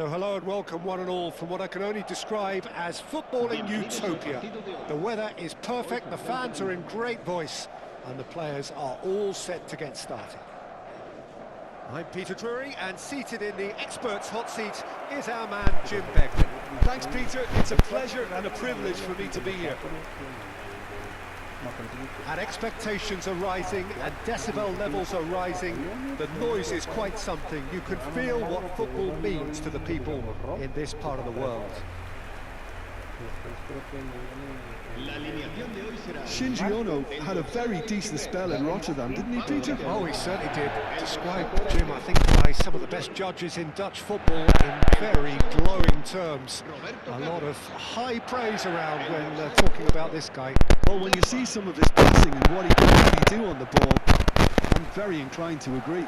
So hello and welcome one and all from what I can only describe as footballing utopia. The weather is perfect, the fans are in great voice, and the players are all set to get started. I'm Peter Drury, and seated in the experts' hot seat is our man Jim Beglin. Thanks, Peter. It's a pleasure and a privilege for me to be here. And expectations are rising and decibel levels are rising. The noise is quite something. You can feel what football means to the people in this part of the world. Shinji Ono had a very decent spell in Rotterdam, didn't he, Peter? Oh, he certainly did. Described, Jim, I think, by some of the best judges in Dutch football in very glowing terms. A lot of high praise around when talking about this guy. Well, when you see some of his passing and what he can really do on the ball, I'm very inclined to agree.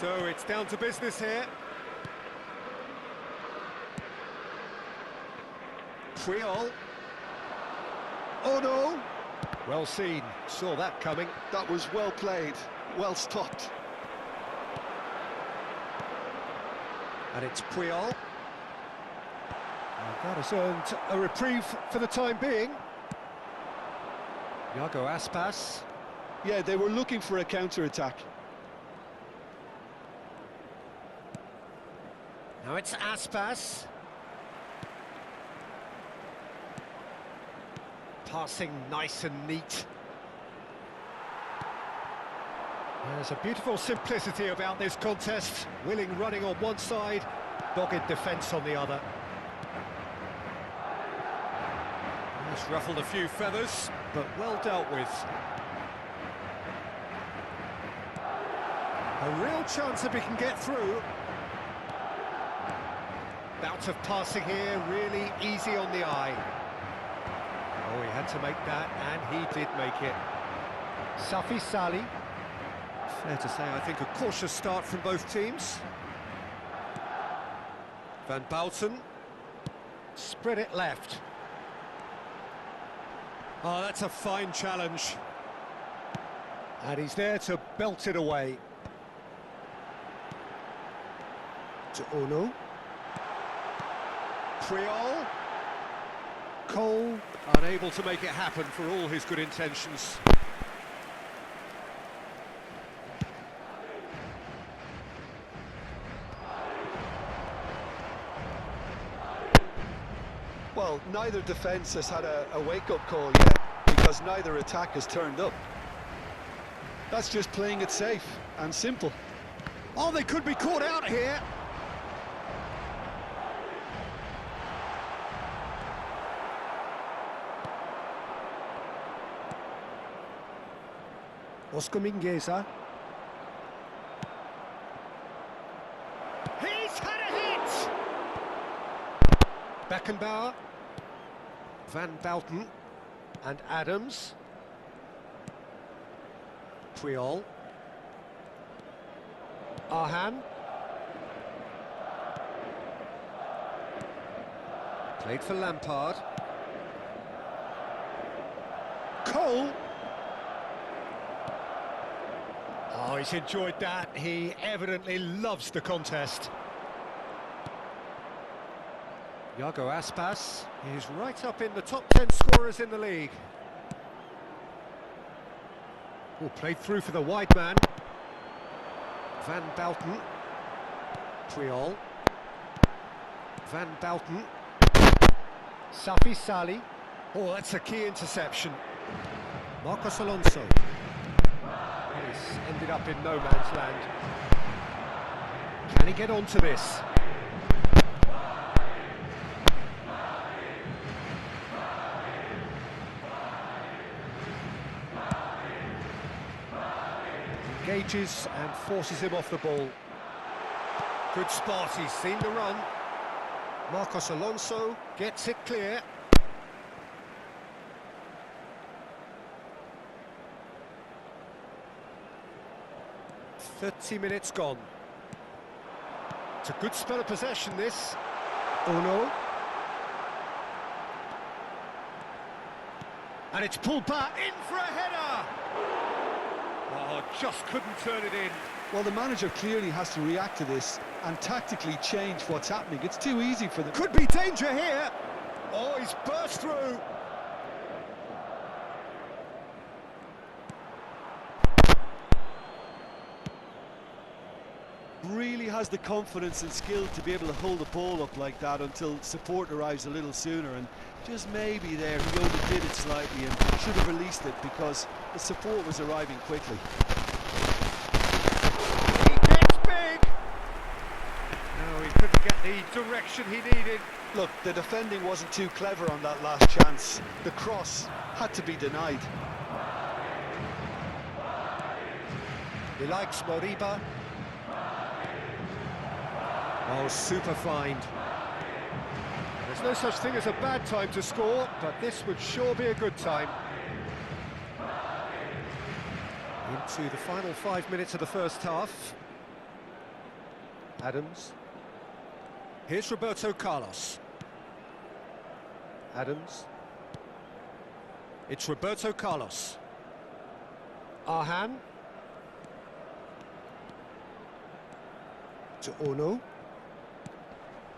So it's down to business here. Puyol. Oh no! Well seen, saw that coming. That was well played, well stopped. And it's Puyol. That has earned a reprieve for the time being. Iago Aspas. Yeah, they were looking for a counter-attack. Now it's Aspas. Passing nice and neat. There's a beautiful simplicity about this contest. Willing running on one side, dogged defence on the other. It's ruffled a few feathers, but well dealt with. A real chance if he can get through. Bout of passing here, really easy on the eye. Oh, he had to make that, and he did make it. Safi Sali. Fair to say, I think, a cautious start from both teams. Van Bouten. Spread it left. Oh, that's a fine challenge. And he's there to belt it away. To Ono. Puyol. Cole, unable to make it happen for all his good intentions. Well, neither defence has had a wake-up call yet, because neither attack has turned up. That's just playing it safe and simple. Oh, they could be caught out here. Oscar Mingueza. He's had a hit! Beckenbauer. Van Bouten. And Adams. Puyol. Arhan. Played for Lampard. Cole. Oh, he's enjoyed that. He evidently loves the contest. Iago Aspas is right up in the top 10 scorers in the league. Oh, played through for the wide man. Van Bouten. Puyol. Van Bouten. Safi Sali. Oh, that's a key interception. Marcos Alonso. He's ended up in no man's land. Can he get onto this? Engages and forces him off the ball. Good spot, he's seen the run. Marcos Alonso gets it clear. "30 minutes gone. It's a good spell of possession, this. Oh no. And it's pulled back in for a header. Oh, just couldn't turn it in. Well, the manager clearly has to react to this and tactically change what's happening. It's too easy for them. Could be danger here. Oh, he's burst through. Really has the confidence and skill to be able to hold the ball up like that until support arrives a little sooner, and just maybe there he overdid it slightly and should have released it because the support was arriving quickly. He gets big. No, he couldn't get the direction he needed. Look, the defending wasn't too clever on that last chance. The cross had to be denied. He likes Moriba. Oh, super find. There's no such thing as a bad time to score, but this would sure be a good time. Into the final 5 minutes of the first half. Adams. Here's Roberto Carlos. Adams. It's Roberto Carlos. Arhan. To Ono.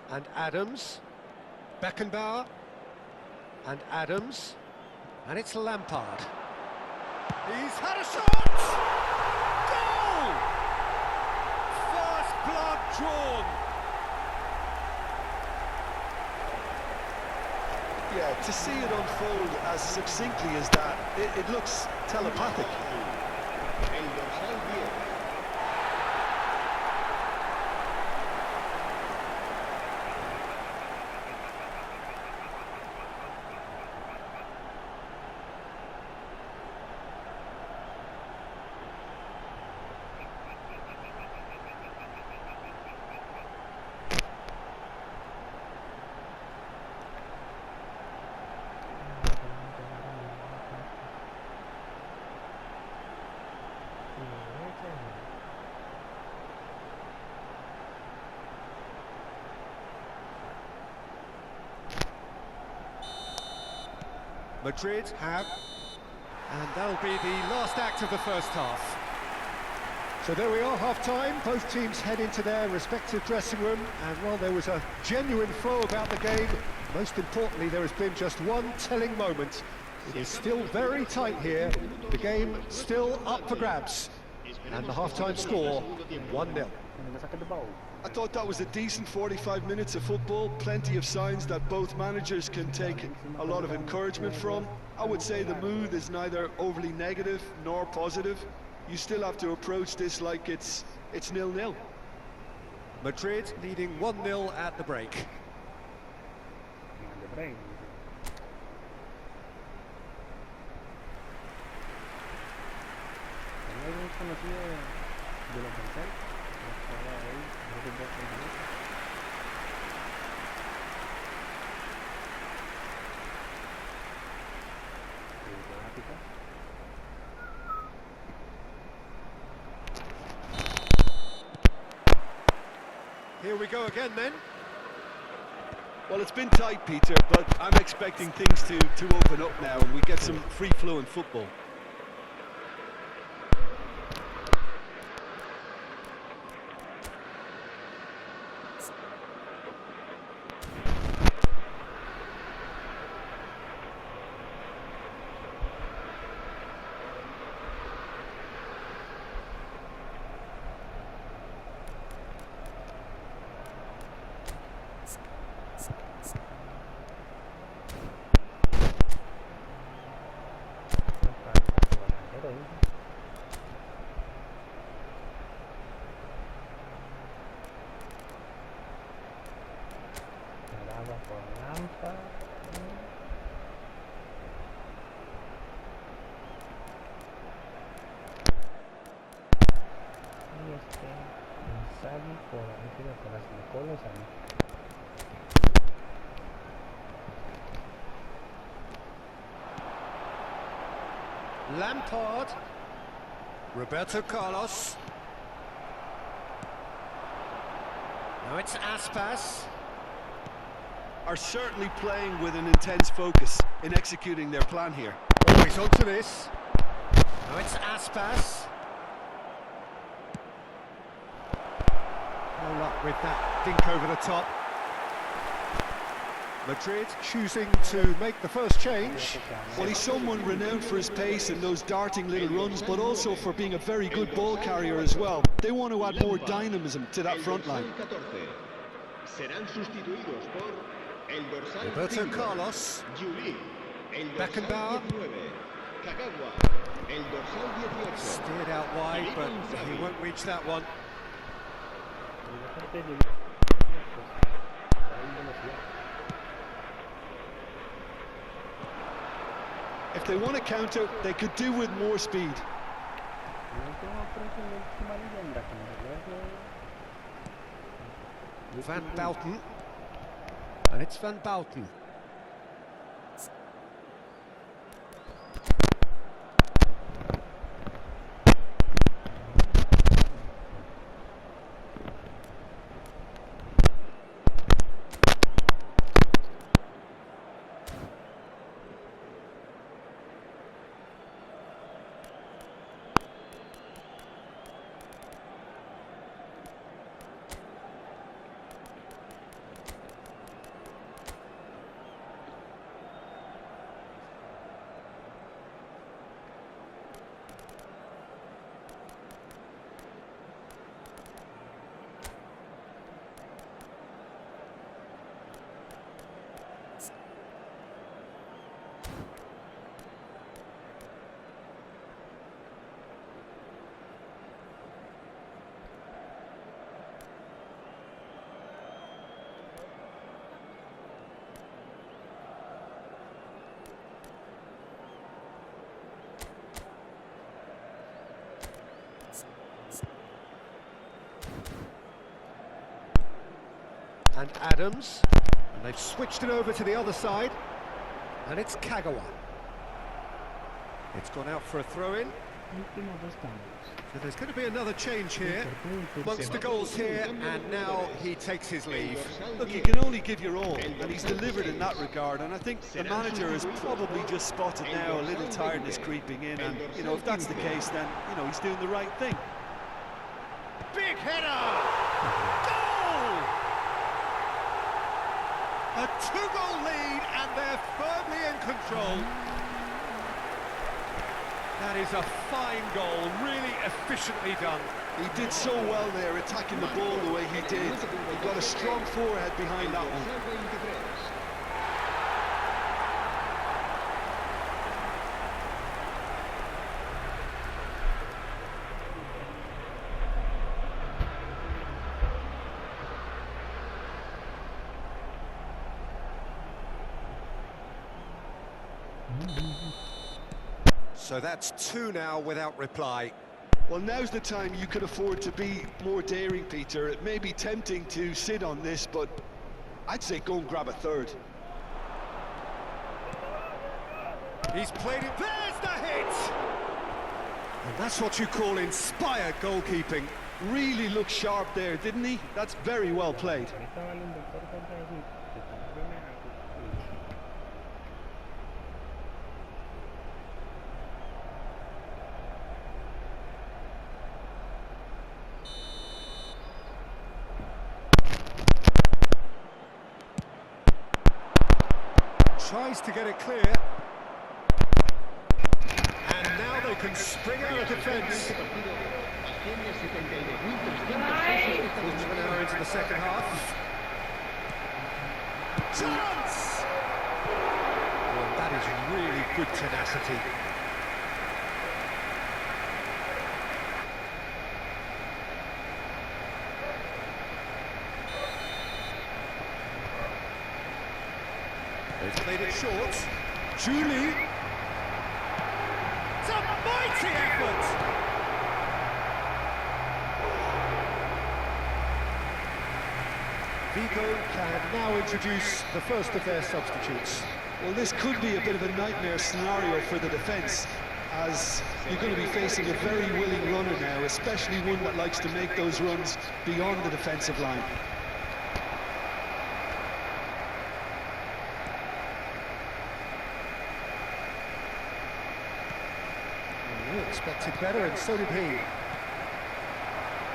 And Adams. Beckenbauer. And Adams. And it's Lampard. He's had a shot! Goal! First blood drawn. Yeah, to see it unfold as succinctly as that, it looks telepathic. Madrid have, and that'll be the last act of the first half. So there we are, half-time. Both teams head into their respective dressing room, and while there was a genuine flow about the game, most importantly there has been just one telling moment. It is still very tight here, the game still up for grabs, and the half-time score 1-0. I thought that was a decent 45 minutes of football, plenty of signs that both managers can take a lot of encouragement from. I would say the mood is neither overly negative nor positive. You still have to approach this like it's 0-0. Madrid leading 1-0 at the break. Here we go again then. Well, it's been tight, Peter, but I'm expecting things to open up now and we get some free-flowing football. Lampard. Roberto Carlos. Now it's Aspas. Are certainly playing with an intense focus in executing their plan here. Oh, he's onto this. Now it's Aspas. No luck with that dink over the top. Madrid choosing to make the first change. Well, he's someone renowned for his pace and those darting little runs, but also for being a very good ball carrier as well. They want to add more dynamism to that front line. Roberto Carlos. Beckenbauer. Steered out wide, but he won't reach that one. If they want to counter, they could do with more speed. Van Bouten. And it's Van Bouten. And Adams, and they've switched it over to the other side, and it's Kagawa. It's gone out for a throw-in. So there's going to be another change here, amongst the goals here, and now he takes his leave. Look, you can only give your all, and he's delivered in that regard, and I think the manager has probably just spotted now a little tiredness creeping in, and, you know, if that's the case, then, you know, he's doing the right thing. Big header! Goal! A two-goal lead, and they're firmly in control. That is a fine goal, really efficiently done. He did so well there, attacking the ball the way he did. He got a strong forehead behind that one. So that's two now without reply. Well, now's the time you could afford to be more daring, Peter. It may be tempting to sit on this, but I'd say go and grab a third. He's played it. There's the hit! And that's what you call inspired goalkeeping. Really looked sharp there, didn't he? That's very well played. Tries to get it clear. And now they can spring out of defence. Quarter of an hour into the second half. Chance! Well, that is really good tenacity. They've played it short. Julie. It's a mighty effort. Vigo can now introduce the first of their substitutes. Well, this could be a bit of a nightmare scenario for the defence, as you're going to be facing a very willing runner now, especially one that likes to make those runs beyond the defensive line. He expected better, and so did he.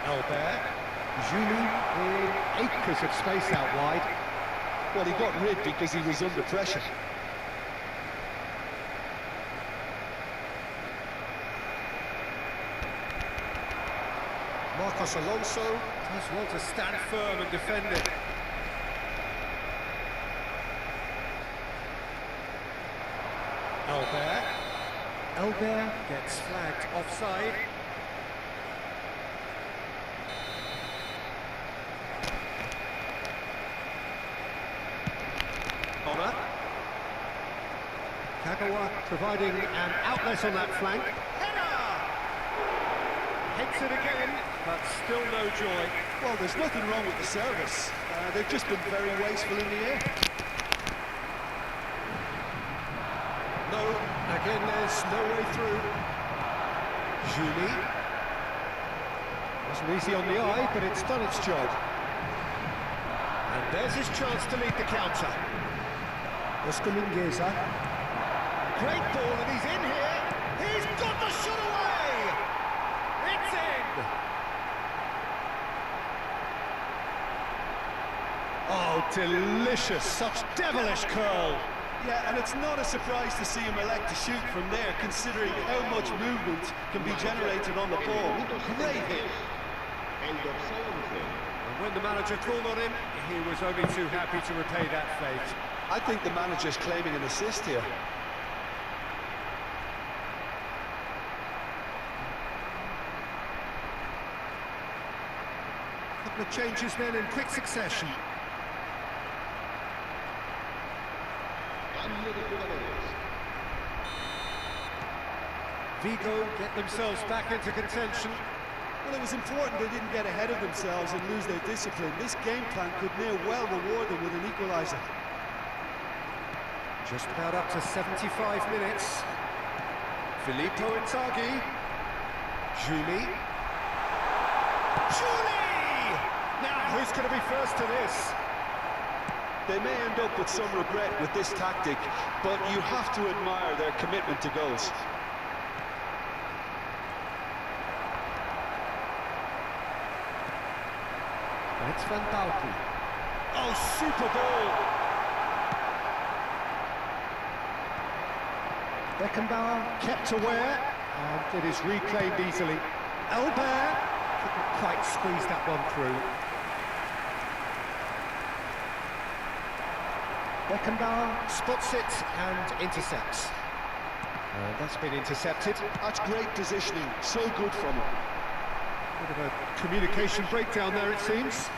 Albert, Julie in acres of space out wide. Well, he got rid because he was under pressure. Marcos Alonso does well to stand firm and defend it. Albert gets flagged offside. Honor. Kagawa providing an outlet on that flank. Hits it again, but still no joy. Well, there's nothing wrong with the service. They've just been very wasteful in the air. No, again there's no way through. Julie. Wasn't easy on the eye, but it's done its job. And there's his chance to lead the counter. Oscar Mingueza. Great ball, and he's in here. He's got the shot away! It's in! Oh, delicious, such devilish curl. Yeah, and it's not a surprise to see him elect to shoot from there, considering how much movement can be generated on the ball. Great hit. And when the manager called on him, he was only too happy to repay that fate. I think the manager's claiming an assist here. A couple of changes then in quick succession. Vigo get themselves back into contention. Well, it was important they didn't get ahead of themselves and lose their discipline. This game plan could near well reward them with an equaliser. Just about up to 75 minutes. Filippo Inzaghi. Julie. Julie! Now, who's going to be first to this? They may end up with some regret with this tactic, but you have to admire their commitment to goals. It's Van Balken. Oh, super ball! Beckenbauer kept aware, and it is reclaimed easily. Albert couldn't quite squeeze that one through. Beckenbauer spots it and intercepts. That's been intercepted. That's great positioning, so good from him. Bit of a communication breakdown there, it seems.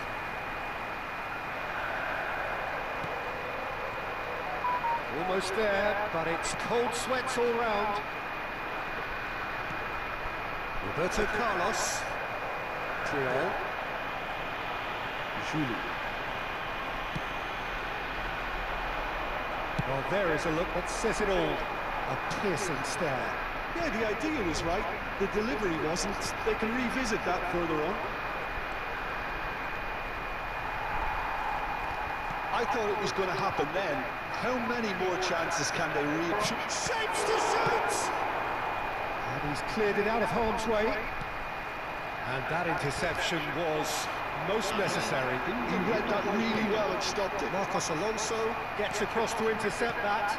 Almost there, but it's cold sweats all round. Roberto Carlos. Triol. Julie. Well, there is a look that says it all. A piercing stare. Yeah, the idea was right. The delivery wasn't. They can revisit that further on. I thought it was going to happen then. How many more chances can they reach? Shapes to shoot! And he's cleared it out of harm's way. And that interception was most necessary. He read that really well and stopped it. Marcos Alonso gets across to intercept that.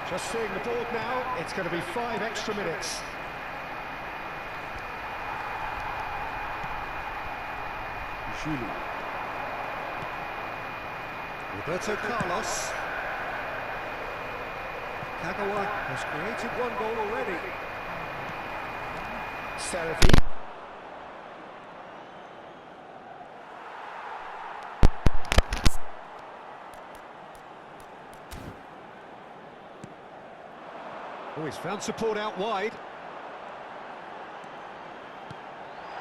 Just seeing the board now, it's going to be 5 extra minutes. Julie. Roberto Carlos. Kagawa has created one goal already. Serafi. Oh, he's found support out wide.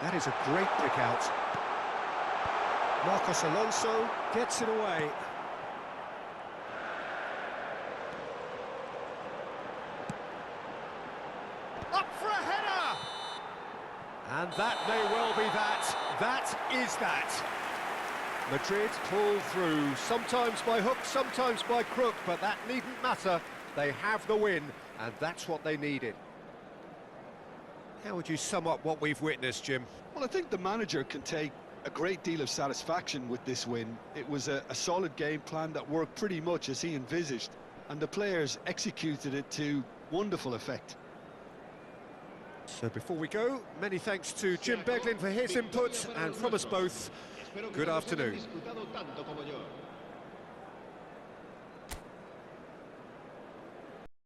That is a great pick out. Marcos Alonso gets it away. Up for a header! And that may well be that. That is that. Madrid pull through, sometimes by hook, sometimes by crook, but that needn't matter. They have the win, and that's what they needed. How would you sum up what we've witnessed, Jim? Well, I think the manager can take a great deal of satisfaction with this win. It was a solid game plan that worked pretty much as he envisaged, and the players executed it to wonderful effect. So before we go, many thanks to Jim Beglin for his input, and from us both, good afternoon.